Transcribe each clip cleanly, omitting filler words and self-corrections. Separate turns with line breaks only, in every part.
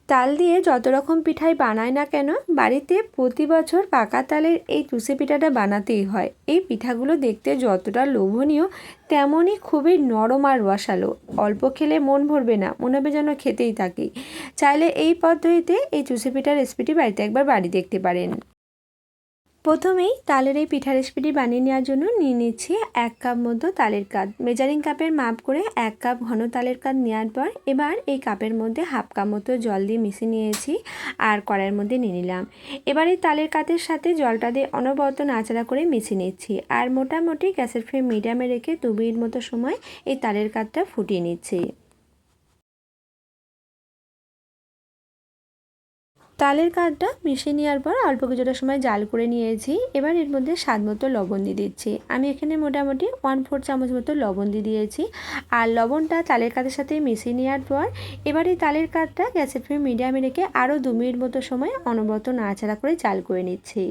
তাল দিয়ে যত রকম পিঠাই বানায় না কেন, বাড়িতে প্রতি বছর পাকা তালের এই চুষি পিঠাটা বানাতেই হয়। এই পিঠাগুলো দেখতে যতটা লোভনীয়, তেমনই খুবই নরম আর রসালো। অল্প খেলে মন ভরবে না, মনে হবে যেন খেতেই থাকি। চাইলে এই পদ্ধতিতে এই চুষি পিঠার রেসিপিটি বাড়িতে একবার দেখতে পারেন। প্রথমেই তালের এই পিঠা রেসিপিটি বানিয়ে নেওয়ার জন্য নিয়ে নিচ্ছি 1 কাপ মতো তালের কাপ। মেজারিং কাপের মাপ করে 1 কাপ ঘন তালের কাপ নেওয়ার পর এবার এই কাপের মধ্যে 1/2 কাপ মতো জল দিয়ে মিশিয়ে নিয়েছি আর কড়াইয়ের মধ্যে নিয়ে নিলাম। এবার এই তালের কাপের সাথে জলটা দিয়ে অনবরত নাড়াচাড়া করে মিশিয়ে নিচ্ছি আর মোটামুটি গ্যাসের ফ্লেম মিডিয়ামে রেখে 2 মিনিট মতো সময় এই তালের কাপটা ফুটিয়ে নিচ্ছি। তালের কাঠটা মিশিয়ে নেওয়ার পর অল্প কিছুটা সময় জাল করে নিয়েছি। এবার এর মধ্যে স্বাদ মতো লবণ দিয়ে দিচ্ছি। আমি এখানে মোটামুটি 1/4 চামচ মতো লবণ দিয়ে দিয়েছি। আর লবণটা তালের কাঠের সাথে মিশিয়ে নেওয়ার পর এবার এই তালের কাঠটা গ্যাসের ফ্লেম মিডিয়ামে রেখে আরও 2 মিনিট মতো সময় অনবরত নাড়াচাড়া করে জাল করে নিচ্ছি।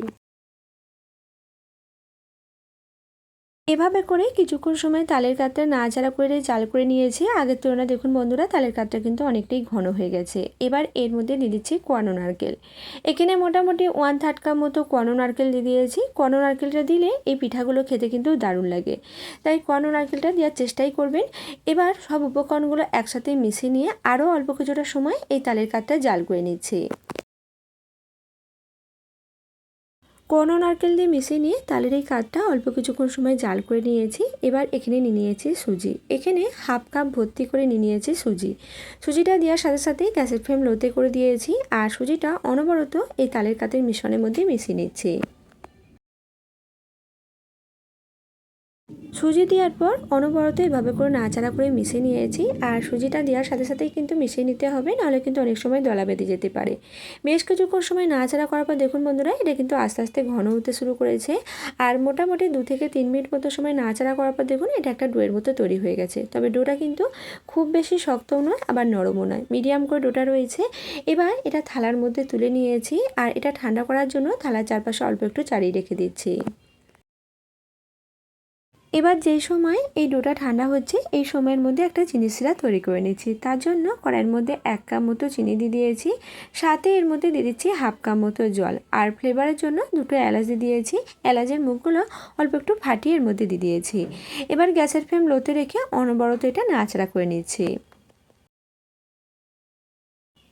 এভাবে করে কিছুক্ষণ সময় তালের কাঠটা নাড়াচাড়া করে জাল করে নিয়েছি। আগের তুলনায় দেখুন বন্ধুরা, তালের কাঠটা কিন্তু অনেকটাই ঘন হয়ে গেছে। এবার এর মধ্যে দিয়ে দিচ্ছি কোয়ানো নারকেল। এখানে মোটামুটি 1/3 কাপ মতো কোয়ানো নারকেল দিয়ে দিয়েছি। কোয়ানো নারকেলটা দিলে এই পিঠাগুলো খেতে কিন্তু দারুণ লাগে, তাই কোয়ানো নারকেলটা দেওয়ার চেষ্টাই করবেন। এবার সব উপকরণগুলো একসাথে মিশিয়ে নিয়ে আরও অল্প কিছুটা সময় এই তালের কাঠটা জাল করে নিচ্ছি। কোন নারকেল দিয়ে মিশিয়ে নিয়ে তালের এই কাঠটা অল্প কিছুক্ষণ সময় জাল করে নিয়েছি। এবার এখানে নিয়ে নিয়েছি সুজি। এখানে 1/2 কাপ ভর্তি করে নিয়ে নিয়েছি সুজি। সুজিটা দেওয়ার সাথে সাথেই গ্যাসের ফ্লেম লোতে করে দিয়েছি আর সুজিটা অনবরত এই তালের কাঠের মিশ্রণের মধ্যে মিশিয়ে নিচ্ছি। সুজি দেওয়ার পর অনবরত এভাবে করে নাড়াচাড়া করে মিশিয়ে নিয়েছি আর সুজিটা দেওয়ার সাথে সাথেই কিন্তু মিশিয়ে নিতে হবে, নাহলে কিন্তু অনেক সময় দলা বেঁধে যেতে পারে। বেশ কিছুক্ষণ সময় নাড়াচাড়া করার পর দেখুন বন্ধুরা, এটা কিন্তু আস্তে আস্তে ঘন হতে শুরু করেছে আর মোটামুটি 2 থেকে 3 মিনিট মতো সময় নাড়াচাড়া করার পর দেখুন এটা একটা ডোয়ের মতো তৈরি হয়ে গেছে। তবে ডোটা কিন্তু খুব বেশি শক্তও নয় আবার নরমও নয়, মিডিয়াম করে ডোটা রয়েছে। এবার এটা থালার মধ্যে তুলে নিয়েছি আর এটা ঠান্ডা করার জন্য থালার চারপাশে অল্প একটু চাড়িয়ে রেখে দিচ্ছি। এবার যেই সময় এই ডোটা ঠান্ডা হচ্ছে এই সময়ের মধ্যে একটা চিনি শিরা তৈরি করে নিচ্ছি। তার জন্য কড়াইয়ের মধ্যে 1 কাপ মতো চিনি দিয়ে দিয়েছি, সাথে এর মধ্যে দিয়ে দিচ্ছি 1/2 কাপ মতো জল আর ফ্লেভারের জন্য 2টো এলাচ দিয়ে দিয়েছি। এলাচের মুখগুলো অল্প একটু ফাটিয়ে এর মধ্যে দিয়ে দিয়েছি। এবার গ্যাসের ফ্লেম লোতে রেখে অনবরত এটা নাড়াচাড়া করে নিচ্ছি।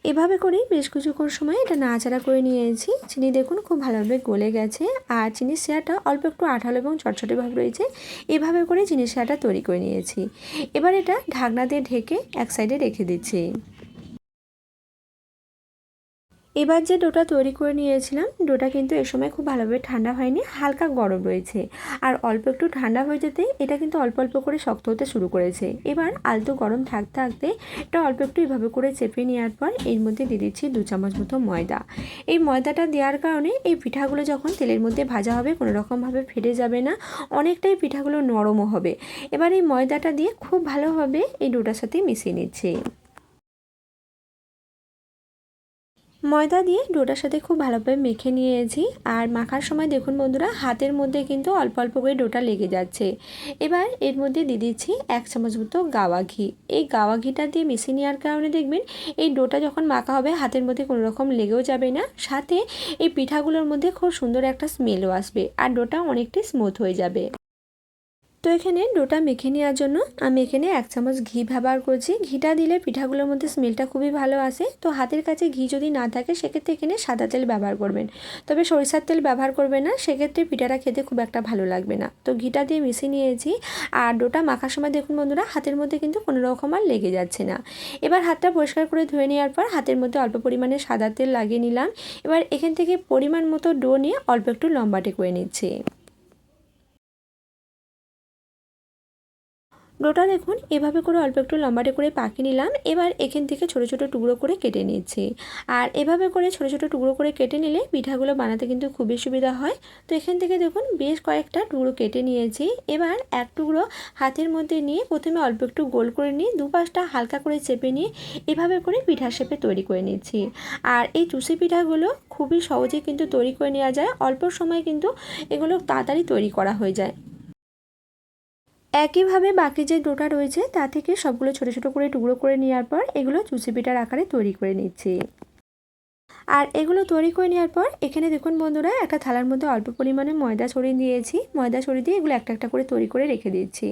এভাবে করেই বেশ কিছুক্ষণ সময় এটা নাড়াচাড়া করে নিয়েছি। চিনি দেখুন খুব ভালোভাবে গলে গেছে আর চিনির শিরাটা অল্প একটু আঠালো এবং চটচটে ভাব রয়েছে। এভাবে করে চিনির শিরাটা তৈরি করে নিয়েছি। এবার এটা ঢাকনা দিয়ে ঢেকে এক সাইডে রেখে দিচ্ছি। এবার যে ডোটা তৈরি করে নিয়েছিলাম, ডোটা কিন্তু এ সময় খুব ভালোভাবে ঠান্ডা হয়নি, হালকা গরম রয়েছে আর অল্প একটু ঠান্ডা হয়ে যেতেই এটা কিন্তু অল্প অল্প করে শক্ত হতে শুরু করেছে। এবার আলতো গরম থাকতে থাকতে এটা অল্প একটু এভাবে করে চেপে নেওয়ার পর এর মধ্যে দিয়ে দিচ্ছি 2 চামচ মতো ময়দা। এই ময়দাটা দেওয়ার কারণে এই পিঠাগুলো যখন তেলের মধ্যে ভাজা হবে কোনো রকমভাবে ফেটে যাবে না, অনেকটাই পিঠাগুলো নরমও হবে। এবার এই ময়দাটা দিয়ে খুব ভালোভাবে এই ডোটার সাথে মিশিয়ে নিচ্ছি। ময়দা দিয়ে ডোটার সাথে খুব ভালোভাবে মেখে নিয়েছি আর মাখার সময় দেখুন বন্ধুরা, হাতের মধ্যে কিন্তু অল্প অল্প করে ডোটা লেগে যাচ্ছে। এবার এর মধ্যে দিয়ে দিচ্ছি 1 চামচ মতো গাওয়া ঘি। এই গাওয়া ঘিটা দিয়ে মিশিয়ে নেওয়ার কারণে দেখবেন এই ডোটা যখন মাখা হবে হাতের মধ্যে কোনো রকম লেগেও যাবে না, সাথে এই পিঠাগুলোর মধ্যে খুব সুন্দর একটা স্মেলও আসবে আর ডোটা অনেকটাই স্মুথ হয়ে যাবে। তো এখানে ডোটা মেখে নেওয়ার জন্য আমি এখানে 1 চামচ ঘি ব্যবহার করছি। ঘিটা দিলে পিঠাগুলোর মধ্যে স্মেলটা খুবই ভালো আসে। তো হাতের কাছে ঘি যদি না থাকে সেক্ষেত্রে এখানে সাদা তেল ব্যবহার করবেন, তবে সরিষার তেল ব্যবহার করবেন না, সেক্ষেত্রে পিঠাটা খেতে খুব একটা ভালো লাগবে না। তো ঘিটা দিয়ে মিশিয়ে নিয়েছি আর ডোটা মাখার সময় দেখুন বন্ধুরা, হাতের মধ্যে কিন্তু কোনো রকম আর লেগে যাচ্ছে না। এবার হাতটা পরিষ্কার করে ধুয়ে নেওয়ার পর হাতের মধ্যে অল্প পরিমাণে সাদা তেল লাগিয়ে নিলাম। এবার এখান থেকে পরিমাণ মতো ডো নিয়ে অল্প একটু লম্বাটে করে নিচ্ছি। ডোটা দেখুন এভাবে করে অল্প একটু লম্বাটে করে পাকিয়ে নিলাম। এবার এখান থেকে ছোট ছোট টুকরো করে কেটে নিচ্ছি আর এভাবে করে ছোট ছোট টুকরো করে কেটে নিলে পিঠাগুলো বানাতে কিন্তু খুবই সুবিধা হয়। তো এখান থেকে দেখুন বেশ কয়েকটা টুকরো কেটে নিয়েছি। এবার এক টুকরো হাতের মধ্যে নিয়ে প্রথমে অল্প একটু গোল করে নিয়ে দুপাশটা হালকা করে চেপে নিয়ে এভাবে করে পিঠা শেপে তৈরি করে নিচ্ছি। আর এই চুষি পিঠাগুলো খুবই সহজে কিন্তু তৈরি করে নেওয়া যায়, অল্প সময় কিন্তু এগুলো তাড়াতাড়ি তৈরি করা হয়ে যায়। একইভাবে বাকি যে ডোটা রয়েছে তা থেকে সবগুলো ছোট ছোট করে টুকরো করে নেওয়ার পর এগুলো চুষি পিঠার আকারে তৈরি করে নিচ্ছি। আর এগুলো তৈরি করে নেওয়ার পর এখানে দেখুন বন্ধুরা একটা থালার মধ্যে অল্প পরিমাণে ময়দা ছড়িয়ে দিয়েছি। ময়দা ছড়িয়ে দিয়ে এগুলো একটা একটা করে তৈরি করে রেখে দিচ্ছি।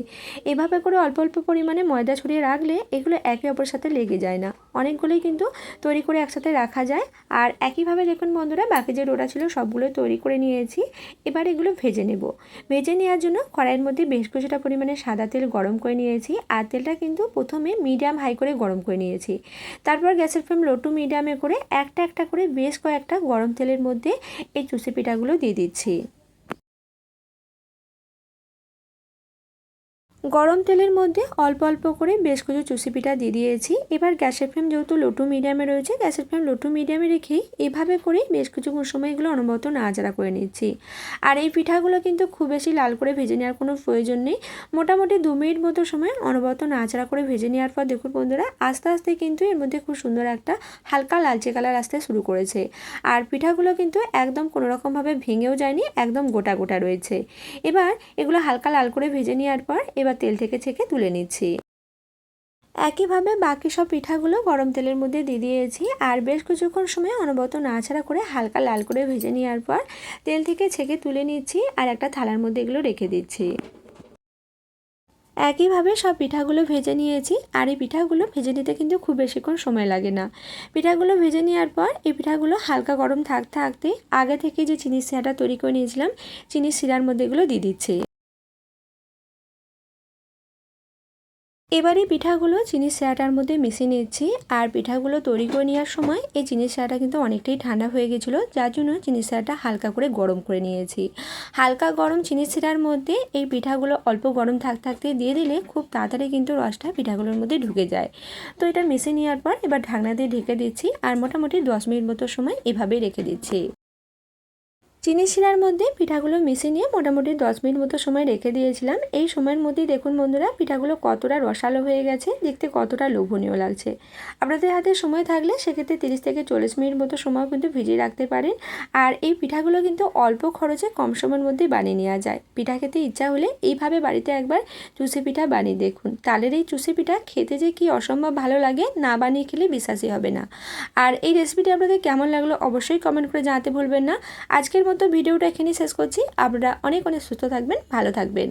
এভাবে করে অল্প অল্প পরিমাণে ময়দা ছড়িয়ে রাখলে এগুলো একে অপরের সাথে লেগে যায় না, অনেকগুলোই কিন্তু তৈরি করে একসাথে রাখা যায়। আর একইভাবে দেখুন বন্ধুরা বাকি যে ডোটা ছিল সবগুলো তৈরি করে নিয়েছি। এবার এগুলো ভেজে নেব। ভেজে নেওয়ার জন্য কড়াইয়ের মধ্যে বেশ কিছুটা পরিমাণে সাদা তেল গরম করে নিয়েছি। আর তেলটা কিন্তু প্রথমে মিডিয়াম হাই করে গরম করে নিয়েছি। তারপর গ্যাসের ফ্লেম লো টু মিডিয়ামে করে একটা একটা করে বেশ কয়েকটা গরম তেলের মধ্যে এই চুষি পিঠাগুলো দিয়ে দিচ্ছি। গরম তেলের মধ্যে অল্প অল্প করে বেশ কিছু চুষি পিঠা দিয়ে দিয়েছি। এবার গ্যাসের ফ্লেম যেহেতু লো টু মিডিয়ামে রয়েছে, গ্যাসের ফ্লেম লো টু মিডিয়ামে রেখেই এভাবে করে বেশ কিছুক্ষণ সময় এগুলো অনবরত নাড়াচাড়া করে নিচ্ছি। আর এই পিঠাগুলো কিন্তু খুব বেশি লাল করে ভেজে নেওয়ার কোনো প্রয়োজন নেই। মোটামুটি 2 মিনিট মতো সময় অনবরত নাড়াচাড়া করে ভেজে নেওয়ার পর দেখুন বন্ধুরা আস্তে আস্তে কিন্তু এর মধ্যে খুব সুন্দর একটা হালকা লালচে কালার আসতে শুরু করেছে। আর পিঠাগুলো কিন্তু একদম কোনোরকমভাবে ভেঙেও যায়নি, একদম গোটা গোটা রয়েছে। এবার এগুলো হালকা লাল করে ভেজে নেওয়ার পর এবার তেল থেকে ছেঁকে তুলে নিচ্ছি। একইভাবে বাকি সব পিঠাগুলো গরম তেলের মধ্যে দিয়ে দিয়েছি। আর বেশ কিছুক্ষণ সময় অনবরত নাড়াচাড়া করে হালকা লাল করে ভেজে নেওয়ার পর তেল থেকে ছেঁকে তুলে নিচ্ছি আর একটা থালার মধ্যে এগুলো রেখে দিচ্ছি। একইভাবে সব পিঠাগুলো ভেজে নিয়েছি। আর এই পিঠাগুলো ভেজে নিতে কিন্তু খুব বেশিক্ষণ সময় লাগে না। পিঠাগুলো ভেজে নেওয়ার পর এই পিঠাগুলো হালকা গরম থাকতে থাকতে আগে থেকে যে চিনির শিরাটা তৈরি করে নিয়েছিলাম চিনির শিরার মধ্যে এগুলো দিয়ে দিচ্ছি। এবারে পিঠাগুলো চিনির শিরাটার মধ্যে মিশিয়ে নিচ্ছি। আর পিঠাগুলো তৈরি করে নেওয়ার সময় এই চিনির শিরাটা কিন্তু অনেকটাই ঠান্ডা হয়ে গেছিলো, যার জন্য চিনির শিরাটা হালকা করে গরম করে নিয়েছি। হালকা গরম চিনির শিরার মধ্যে এই পিঠাগুলো অল্প গরম থাকতে থাকতে দিয়ে দিলে খুব তাড়াতাড়ি কিন্তু রসটা পিঠাগুলোর মধ্যে ঢুকে যায়। তো এটা মিশিয়ে নেওয়ার পর এবার ঢাকনা দিয়ে ঢেকে দিচ্ছি আর মোটামুটি 10 মিনিট মতো সময় এভাবেই রেখে দিচ্ছি। চিনি শিরার মধ্যে পিঠাগুলো মিশিয়ে নিয়ে মোটামুটি 10 মিনিট মতো সময় রেখে দিয়েছিলাম। এই সময়ের মধ্যেই দেখুন বন্ধুরা পিঠাগুলো কতটা রসালো হয়ে গেছে, দেখতে কতটা লোভনীয় লাগছে। আপনাদের হাতে সময় থাকলে সেক্ষেত্রে 30 থেকে 40 মিনিট মতো সময় কিন্তু ভিজিয়ে রাখতে পারেন। আর এই পিঠাগুলো কিন্তু অল্প খরচে কম সময়ের মধ্যে বানিয়ে নেওয়া যায়। পিঠা খেতে ইচ্ছা হলে এইভাবে বাড়িতে একবার চুষি পিঠা বানিয়ে দেখুন। তালের এই চুষি পিঠা খেতে যে কি অসম্ভব ভালো লাগে, না বানিয়ে খেলে বিশ্বাসই হবে না। আর এই রেসিপিটি আপনাদের কেমন লাগলো অবশ্যই কমেন্ট করে জানাতে ভুলবেন না। আজকের মতো ভিডিওটা এখানেই শেষ করছি। আপনারা অনেক অনেক সুস্থ থাকবেন, ভালো থাকবেন।